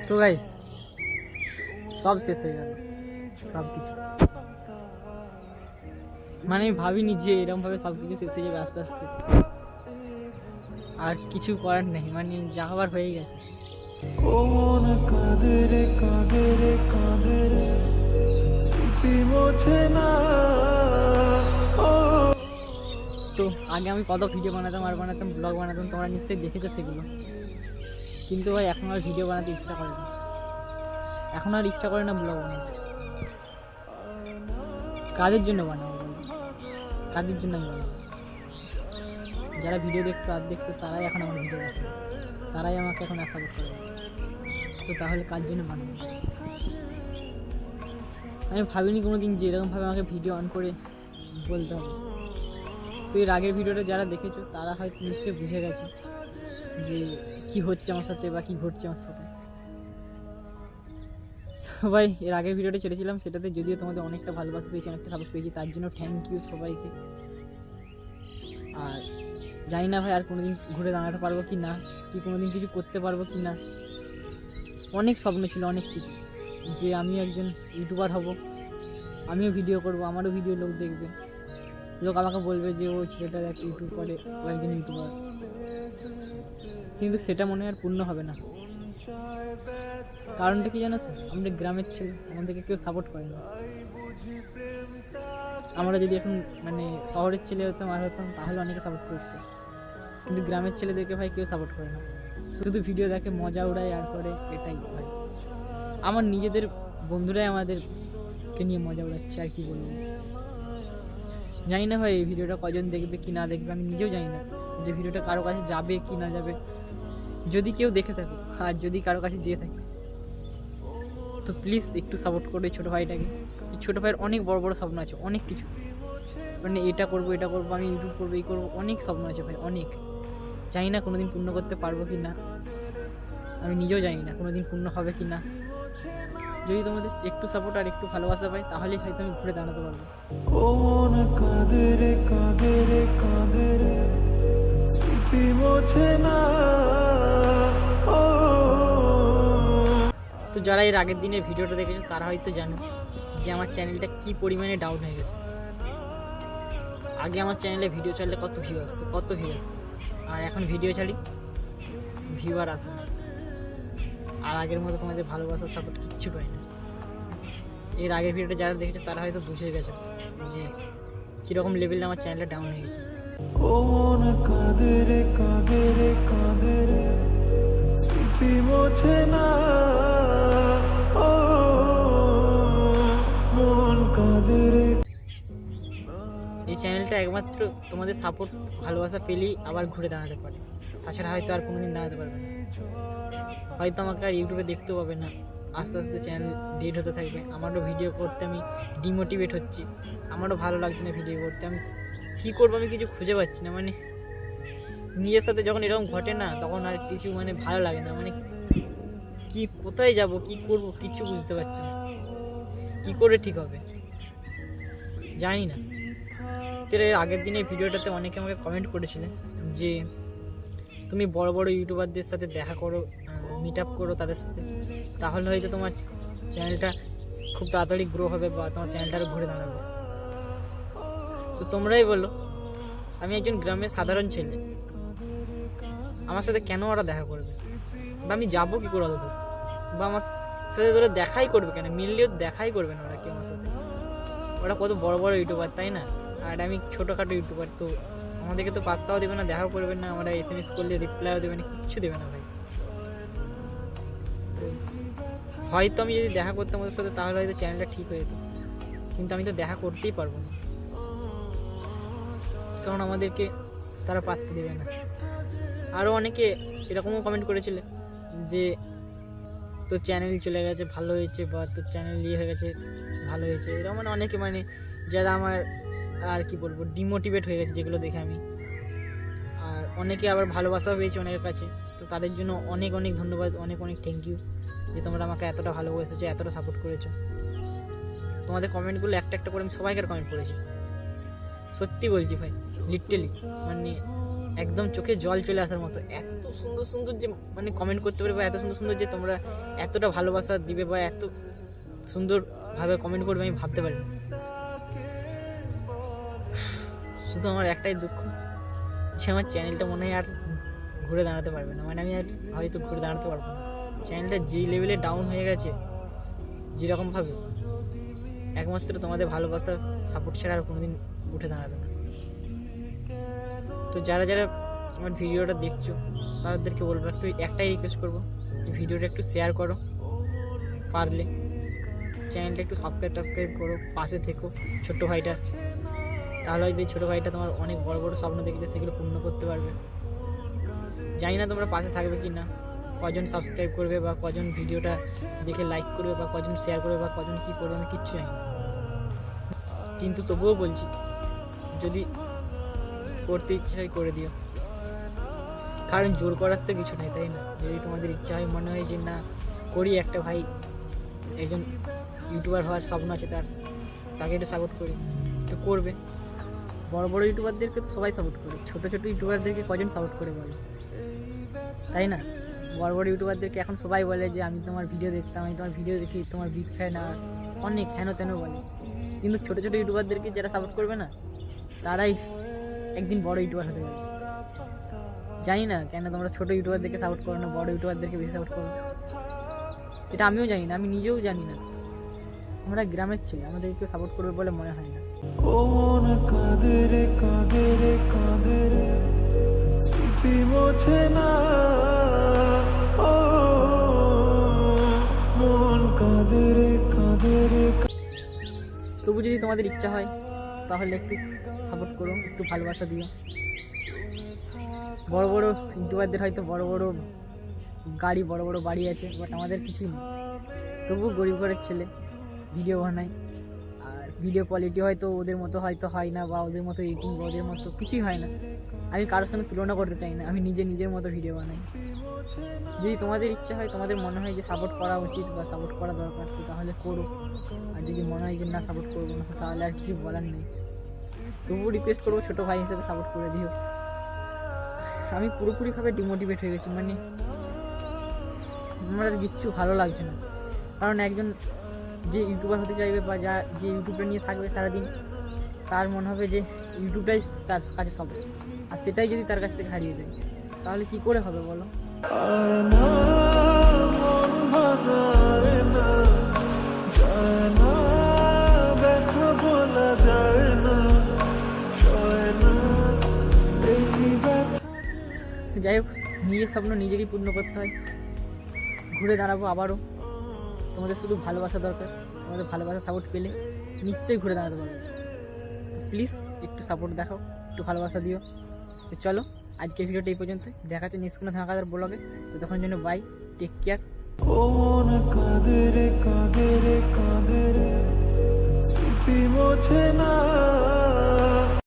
তো গাইস সব শেষ হয়ে গেল, সব কিছু। মানে আমি ভাবিনি যে এরকমভাবে সব কিছু শেষ হয়ে যাবে আস্তে আস্তে। আর কিছু করার নেই, মানে যা হবার হয়ে গেছে। তো আগে আমি কত ভিডিও বানাতাম আর বানাতাম, ব্লগ বানাতাম, তোমরা নিশ্চয়ই দেখেছো সেগুলো। কিন্তু ভাই এখন আর ভিডিও বানাতে ইচ্ছা করে না, এখন আর ইচ্ছা করে না ব্লগ বানাতে। কাদের জন্য বানাবো বলো? কাদের জন্য আমি বানাবো? যারা ভিডিও দেখতো আর দেখতো তারাই এখন আমার ভিডিও দেখে, তারাই আমাকে এখন সাপোর্ট করে। তো তাহলে কার জন্য বানাবো? আমি ভাবিনি কোনো দিন যে এরকমভাবে আমাকে ভিডিও অন করে বলতে হবে। তো এর আগের ভিডিওটা যারা দেখেছো তারা হয়তো নিশ্চয়ই বুঝে গেছে যে কী হচ্ছে আমার সাথে বা কী ঘটছে আমার সাথে। সবাই এর আগের ভিডিওটা ছেড়েছিলাম, সেটাতে যদিও তোমাদের অনেকটা ভালোবাসা পেয়েছি, অনেকটা সাপোর্ট পেয়েছি, তার জন্য থ্যাংক ইউ সবাইকে। আর জানি না ভাই আর কোনোদিন ঘুরে দাঁড়াতে পারবো কি না, কি কোনোদিন কিছু করতে পারবো কি না। অনেক স্বপ্ন ছিল, অনেক কিছু, যে আমিও একজন ইউটিউবার হব, আমিও ভিডিও করব, আমারও ভিডিও লোক দেখবে, লোক আমাকে বলবে যে ও ছেলেটা এক ইউটিউব করে, ও একজন ইউটিউবার। কিন্তু সেটা মনে হয় আর পূর্ণ হবে না। কারণটা কি জানো তো? আমাদের গ্রামের ছেলে, আমাদেরকে কেউ সাপোর্ট করে না। আমরা যদি এখন মানে শহরের ছেলে হতাম আর হতাম তাহলে অনেকে সাপোর্ট করতো, কিন্তু গ্রামের ছেলেদেরকে ভাই কেউ সাপোর্ট করে না, শুধু ভিডিও দেখে, মজা উড়ায় আর করে, এটাই ভাই। আমার নিজেদের বন্ধুরাই আমাদেরকে নিয়ে মজা উড়াচ্ছে, আর কি বলবো। জানি না ভাই এই ভিডিওটা কজন দেখবে কি না দেখবে, আমি নিজেও জানি না যে ভিডিওটা কারো কাছে যাবে কি না যাবে। যদি কেউ দেখে থাকো আর যদি কারো কাছে যেয়ে থাকে তো প্লিজ একটু সাপোর্ট করো এই ছোটো ভাইটাকে। এই ছোটো ভাইয়ের অনেক বড় বড় স্বপ্ন আছে, অনেক কিছু, মানে এটা করবো এটা করবো, আমি ইউটিউব করবো, এই করবো, অনেক স্বপ্ন আছে ভাই, অনেক। জানি না কোনোদিন পূর্ণ করতে পারবো কি না, আমি নিজেও জানি না কোনোদিন পূর্ণ হবে কি না। যদি তোমাদের একটু সাপোর্ট আর একটু ভালোবাসা পাই তাহলেই হয়তো আমি ঘুরে দাঁড়াতে পারবো। তো যারা এর আগের দিনের ভিডিওটা দেখেছো তারা হয়তো জানো যে আমার চ্যানেলটা কি পরিমাণে ডাউন হয়ে গেছে। আগে আমার চ্যানেলে ভিডিও ছাড়লে কত ভিউ আসতো, কত ভিউ আসতো, আর এখন ভিডিও ছাড়ি ভিউ আর আসে না। আর আগের মতো তোমাদের ভালোবাসার সাপোর্ট কিচ্ছু পাই না। এর আগের ভিডিওটা যারা দেখেছে তারা হয়তো বুঝে গেছে যে কীরকম লেভেলে আমার চ্যানেলটা ডাউন হয়ে গেছে। এই চ্যানেলটা একমাত্র তোমাদের সাপোর্ট ভালোবাসা পেলেই আবার ঘুরে দাঁড়াতে পারে, তাছাড়া হয়তো আর কোনোদিন দাঁড়াতে পারবে না। হয়তো আমাকে আর ইউটিউবে দেখতেও পাবে না, আস্তে আস্তে চ্যানেল ডেড হতে থাকবে। আমারও ভিডিও করতে আমি ডিমোটিভেট হচ্ছি, আমারও ভালো লাগছে না ভিডিও করতে। আমি কী করবো, আমি কিছু খুঁজে পাচ্ছি না। মানে নিজের সাথে যখন এরকম ঘটে না তখন আর কিছু মানে ভালো লাগে না। মানে কি কোথায় যাব, কি করব, কিছু বুঝতে পারছি না, কি করে ঠিক হবে জানি না। এর আগের দিনে ভিডিওটাতে অনেকে আমাকে কমেন্ট করেছিলেন যে তুমি বড় বড় ইউটিউবারদের সাথে দেখা করো, মিট আপ করো তাদের সাথে, তাহলে হয়তো তোমার চ্যানেলটা খুব তাড়াতাড়ি গ্রো হবে বা তোমার চ্যানেলটা আরও ঘুরে দাঁড়াবে। তো তোমরাই বলো, আমি একজন গ্রামের সাধারণ ছেলে, আমার সাথে কেন ওরা দেখা করবে, বা আমি যাবো কী করে ওদের, বা আমার সাথে ধরে দেখাই করবে কেন, মিললেও দেখাই করবে না ওরা কেউ আমার সাথে। ওরা কত বড় বড় ইউটিউবার, তাই না? আর আমি ছোটোখাটো ইউটিউবার, তো আমাদেরকে তো পাত্তাও দেবে না, দেখাও করবে না, আমরা SMS করলে রিপ্লাইও দেবে না, কিচ্ছু দেবে না ভাই। হয়তো আমি যদি দেখা করতাম ওদের সাথে তাহলে হয়তো চ্যানেলটা ঠিক হয়ে যেত, কিন্তু আমি তো দেখা করতেই পারবো না, কারণ আমাদেরকে তারা পাত্তা দেবে না। আরও অনেকে এরকমও কমেন্ট করেছিল যে তোর চ্যানেল চলে গেছে ভালো হয়েছে, বা তোর চ্যানেল ইয়ে হয়ে গেছে ভালো হয়েছে, এরকম মানে অনেকে, মানে যারা আমার আর কি বলবো ডিমোটিভেট হয়ে গেছে যেগুলো দেখে আমি। আর অনেকে আবার ভালোবাসাও পেয়েছে অনেকের কাছে, তো তাদের জন্য অনেক অনেক ধন্যবাদ, অনেক অনেক থ্যাংক ইউ যে তোমরা আমাকে এতটা ভালোবেসেছো, এতটা সাপোর্ট করেছো। তোমাদের কমেন্টগুলো একটা একটা করে আমি সবাইকার কমেন্ট করেছি, সত্যি বলছি ভাই, লিটারেলি। মানে একদম চোখে জল চলে আসার মতো। এত সুন্দর সুন্দর যে মানে কমেন্ট করতে পারবে, বা এত সুন্দর সুন্দর যে তোমরা এতটা ভালোবাসা দিবে বা এত সুন্দরভাবে কমেন্ট করবে আমি ভাবতে পারি না। শুধু আমার একটাই দুঃখ যে আমার চ্যানেলটা মনে হয় আর ঘুরে দাঁড়াতে পারবে না, মানে আমি আর হয়তো ঘুরে দাঁড়াতে পারবো না। চ্যানেলটা যেই লেভেলে ডাউন হয়ে গেছে যেরকমভাবে, একমাত্র তোমাদের ভালোবাসা সাপোর্ট ছাড়া আর কোনোদিন উঠে দাঁড়াবে না। তো যারা যারা আমার ভিডিওটা দেখছো তাদেরকে বলবো, একটাই রিকোয়েস্ট করবো যে ভিডিওটা একটু শেয়ার করো, পারলে চ্যানেলটা একটু সাবস্ক্রাইব করো, পাশে থেকো ছোট্ট ভাইটা। তাহলে হয়তো এই ছোটো ভাইটা তোমার অনেক বড় বড় স্বপ্ন দেখলে সেগুলো পূর্ণ করতে পারবে। জানি না তোমরা পাশে থাকবে কি না, কজন সাবস্ক্রাইব করবে বা কজন ভিডিওটা দেখে লাইক করবে বা কজন শেয়ার করবে বা কজন কী করবে আমি কিচ্ছু জানি না, কিন্তু তবুও বলছি যদি করতে ইচ্ছে হয় করে দিও, কারণ জোর করার তো কিছু নেই, তাই না? যদি তোমাদের ইচ্ছা হয়, মনে হয় যে না করি, একটা ভাই একজন ইউটিউবার হওয়ার স্বপ্ন আছে তার, তাকে একটু সাপোর্ট করি, তো করবে। বড় বড় ইউটিউবারদেরকে তো সবাই সাপোর্ট করে, ছোটো ছোটো ইউটিউবারদেরকে কজন সাপোর্ট করে বলে, তাই না? বড় বড় ইউটিউবারদেরকে এখন সবাই বলে যে আমি তোমার ভিডিও দেখতাম, আমি তোমার ভিডিও দেখি, তোমার বিগ ফ্যান, আর অনেক হেন তেন বলে। কিন্তু ছোটো ছোটো ইউটিউবারদেরকে যারা সাপোর্ট করবে না তারাই একদিন বড় ইউটিউবার হতে পারে। জানি না কেন তোমরা ছোটো ইউটিউবারদেরকে সাপোর্ট করো না, বড় ইউটিউবারদেরকে বেশি সাপোর্ট করো, এটা আমিও জানি না, আমি নিজেও জানি না। আমরা গ্রামের ছেলে, আমাদের কেউ সাপোর্ট করবে বলে মনে হয় না। ও মন কাঁদে রে কাঁদে রে কাঁদে রে, স্মৃতি মোছে না। ও মন কাঁদে রে কাঁদে রে। তবু যদি তোমাদের ইচ্ছা হয় তাহলে একটু সাপোর্ট করো, একটু ভালোবাসা দিও। বড় বড় ইউটিউবারদের হয়তো বড় বড় গাড়ি, বড় বড় বাড়ি আছে, বাট আমাদের কিছুই নেই। তবুও গরিব ঘরের ছেলে ভিডিও বানাই, আর ভিডিও কোয়ালিটি হয়তো ওদের মতো হয়তো হয় না, বা ওদের মতো এডিটিং বা ওদের মতো কিছুই হয় না। আমি কারোর সঙ্গে তুলনা করতে চাই না, আমি নিজের মতো ভিডিও বানাই। যদি তোমাদের ইচ্ছা হয়, তোমাদের মনে হয় যে সাপোর্ট করা উচিত বা সাপোর্ট করা দরকার, তো তাহলে করো। আর যদি মনে হয় যে না সাপোর্ট করবো না, তাহলে আর কিছু বলার নেই। তবুও রিকোয়েস্ট করবো, ছোটো ভাই হিসেবে সাপোর্ট করে দিও। আমি পুরোপুরিভাবে ডিমোটিভেট হয়ে গেছি, মানে আমার আর কিচ্ছু ভালো লাগছে না। কারণ একজন যে ইউটিউবার হতে চাইবে বা যে ইউটিউবটা নিয়ে থাকবে সারাদিন, তার মনে হবে যে ইউটিউবটাই তার কাছে সব, আর সেটাই যদি তার কাছ থেকে হারিয়ে যায় তাহলে কি করে হবে বলো? আয় না মন ভাঙায় না, যায় না ব্যথা বলা যায় না, সয় না এই ব্যথা। যাই হোক, নিজের স্বপ্ন নিজেরই পূর্ণ করতে হয়। ঘুরে দাঁড়াবো আবারও, তোমাদের শুধু ভালোবাসা দরকার। তোমাদের ভালোবাসা সাপোর্ট পেলে নিশ্চয়ই ঘুরে দাঁড়াতে পারবো। প্লিজ একটু সাপোর্ট দেখাও, একটু ভালোবাসা দিও। তো চলো, আজকে ভিডিওটা এই পর্যন্ত, দেখা হচ্ছে নেক্সট কোনো ধাঁকাদার ব্লগে। তো তখন জন্য বাই, টেক কেয়ার। ও মন